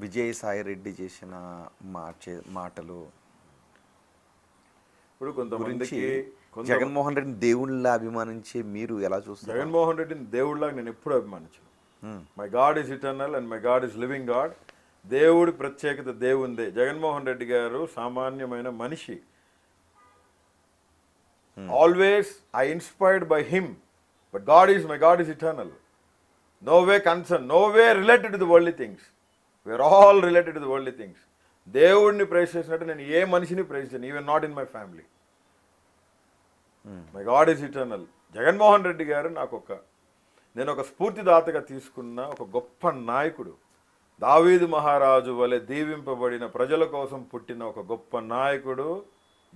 విజయసాయి రెడ్డి చేసిన మాటలు ఇప్పుడు గురించి కొంతమందికి జగన్మోహన్ రెడ్డిని దేవుళ్ళ అభిమానించే మీరు ఎలా చూస్తారు? జగన్మోహన్ రెడ్డిని దేవుడిలాగా నేను ఎప్పుడు అభిమానించాను. My god is eternal and my god is living god. దేవుడి ప్రత్యేకత దేవుందే. జగన్మోహన్ రెడ్డి గారు సామాన్యమైన మనిషి. Always I inspired by him, but god is eternal. No way concern, no way related to the worldly things. We are all related to the worldly things. దేవుడిని praise చేసినట్టు నేను ఏ మనిషిని ప్రైజ్ చేయను, even not in my family. My god is eternal. Jaganmohan Reddy garu నేను ఒక స్ఫూర్తిదాతగా తీసుకున్న ఒక గొప్ప నాయకుడు. దావీదు మహారాజు వలె దీవింపబడిన ప్రజల కోసం పుట్టిన ఒక గొప్ప నాయకుడు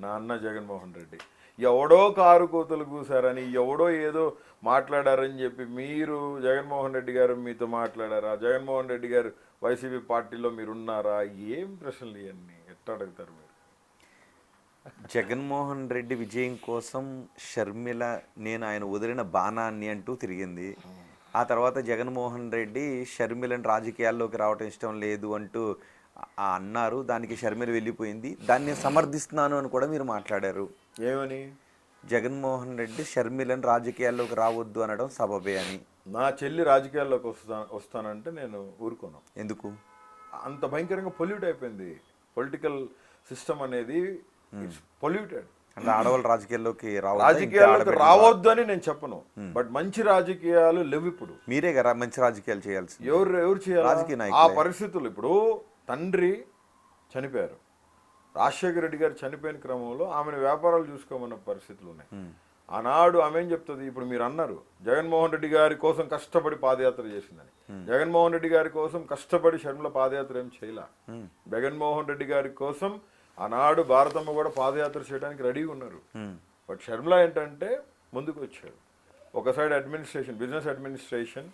నా అన్న జగన్మోహన్ రెడ్డి. ఎవడో కారు కోతలు కూసారని, ఎవడో ఏదో మాట్లాడారని చెప్పి మీరు జగన్మోహన్ రెడ్డి గారు మీతో మాట్లాడారా? జగన్మోహన్ రెడ్డి గారు వైసీపీ పార్టీలో మీరున్నారా? ఏం ప్రశ్నలు ఇవన్నీ ఎట్లా అడుగుతారు మీరు? జగన్మోహన్ రెడ్డి విజయం కోసం షర్మిల నేను ఆయన వదిలిన బాణాన్ని అంటూ తిరిగింది. ఆ తర్వాత జగన్మోహన్ రెడ్డి షర్మిలను రాజకీయాల్లోకి రావటం ఇష్టం లేదు అంటూ అన్నారు. దానికి షర్మిల వెళ్ళిపోయింది. దాన్ని సమర్థిస్తున్నాను అని కూడా మీరు మాట్లాడారు. ఏమని? జగన్మోహన్ రెడ్డి షర్మిలను రాజకీయాల్లోకి రావద్దు అనడం సబబే అని. నా చెల్లి రాజకీయాల్లోకి వస్తానంటే నేను ఊరుకోను. ఎందుకు? అంత భయంకరంగా పొల్యూట్ అయిపోయింది పొలిటికల్ సిస్టమ్ అనేది. It's polluted. అంటే ఆడవాళ్ళు రాజకీయాల్లోకి రావద్దు అని నేను చెప్పను, బట్ మంచి రాజకీయాలు లేవు. ఇప్పుడు మీరే కదా మంచి రాజకీయాలు చేయాల్సి. ఎవరు చేయాలి? ఆ పరిస్థితులు. ఇప్పుడు తండ్రి చనిపోయారు, రాజశేఖర రెడ్డి గారు చనిపోయిన క్రమంలో ఆమెను వ్యాపారాలు చూసుకోమన్న పరిస్థితులు ఉన్నాయి. ఆనాడు ఆమె ఏం చెప్తుంది? ఇప్పుడు మీరు అన్నారు జగన్మోహన్ రెడ్డి గారి కోసం కష్టపడి పాదయాత్ర చేసిందని. జగన్మోహన్ రెడ్డి గారి కోసం కష్టపడి షర్మిల పాదయాత్ర ఏం చేయలే. జగన్మోహన్ రెడ్డి గారి కోసం ఆనాడు భారతమ్మ కూడా పాదయాత్ర చేయడానికి రెడీగా ఉన్నారు. బట్ షర్మిల ఏంటంటే ముందుకు వచ్చారు. ఒక సైడ్ అడ్మినిస్ట్రేషన్, బిజినెస్ అడ్మినిస్ట్రేషన్,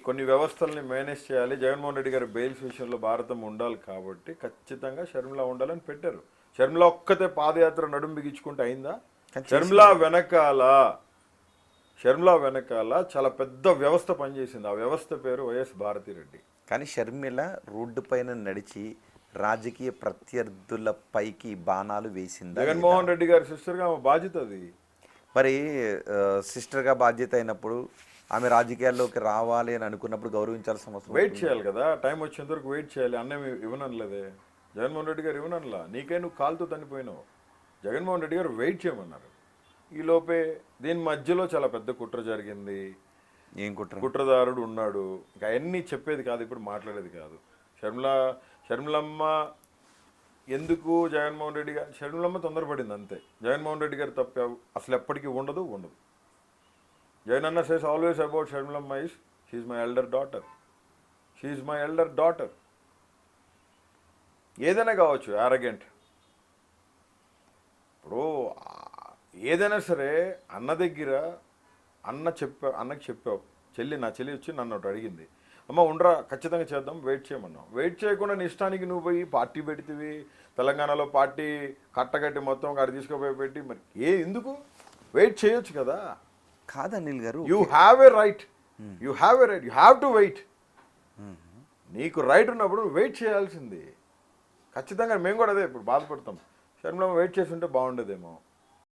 కొన్ని వ్యవస్థల్ని మేనేజ్ చేయాలి. జగన్మోహన్ రెడ్డి గారి బెయిల్స్ విషయంలో భారతమ్మ ఉండాలి కాబట్టి ఖచ్చితంగా షర్మిల ఉండాలని పెట్టారు. షర్మిల ఒక్కతే పాదయాత్ర నడుము బిగించుకుంటే అయిందా? షర్మిల వెనకాల చాలా పెద్ద వ్యవస్థ పనిచేసింది. ఆ వ్యవస్థ పేరు వైఎస్ భారతిరెడ్డి. కానీ షర్మిల రోడ్డు పైన నడిచి రాజకీయ ప్రత్యర్థుల పైకి బాణాలు వేసింది. జగన్మోహన్ రెడ్డి గారి సిస్టర్గా ఆమె బాధ్యత అది. మరి సిస్టర్గా బాధ్యత అయినప్పుడు ఆమె రాజకీయాల్లోకి రావాలి అని అనుకున్నప్పుడు గౌరవించాల్సిన అవసరం. వెయిట్ చేయాలి కదా, టైం వచ్చేంత వరకు వెయిట్ చేయాలి. అన్నం ఇవ్వనలేదే జగన్మోహన్ రెడ్డి గారు, ఇవ్వనలా. నీకై నువ్వు కాలుతో చనిపోయినావు. జగన్మోహన్ రెడ్డి గారు వెయిట్ చేయమన్నారు. ఈలోపే దీని మధ్యలో చాలా పెద్ద కుట్ర జరిగింది. ఏం కుట్ర? కుట్రదారుడు ఉన్నాడు. ఇంకా అవన్నీ చెప్పేది కాదు, ఇప్పుడు మాట్లాడేది కాదు. షర్మిలమ్మ ఎందుకు జగన్మోహన్ రెడ్డి గారు, షర్మిలమ్మ తొందరపడింది అంతే. జగన్మోహన్ రెడ్డి గారు తప్ప అసలు ఎప్పటికీ ఉండదు. జగన్ అన్న says always about Sharmilamma is she my elder daughter. ఏదైనా కావచ్చు, యారగెంట్. ఇప్పుడు ఏదైనా సరే అన్న దగ్గర అన్నకి చెప్పావు, నా చెల్లి వచ్చి నన్ను ఒకటి అడిగింది, అమ్మ ఉండరా ఖచ్చితంగా చేద్దాం, వెయిట్ చేయమన్నావు. వెయిట్ చేయకుండా నీ ఇష్టానికి నువ్వు పోయి పార్టీ పెడితివి. తెలంగాణలో పార్టీ కట్టగట్టి మొత్తం అక్కడ తీసుకుపోయి పెట్టి, మరి ఎందుకు వెయిట్ చేయొచ్చు కదా? కాదు అనిల్ గారు, you have a right, you have to wait. నీకు రైట్ ఉన్నప్పుడు నువ్వు వెయిట్ చేయాల్సింది. ఖచ్చితంగా మేము కూడా అదే ఇప్పుడు బాధపడతాం. షర్మిల వెయిట్ చేసి ఉంటే బాగుండేదేమో.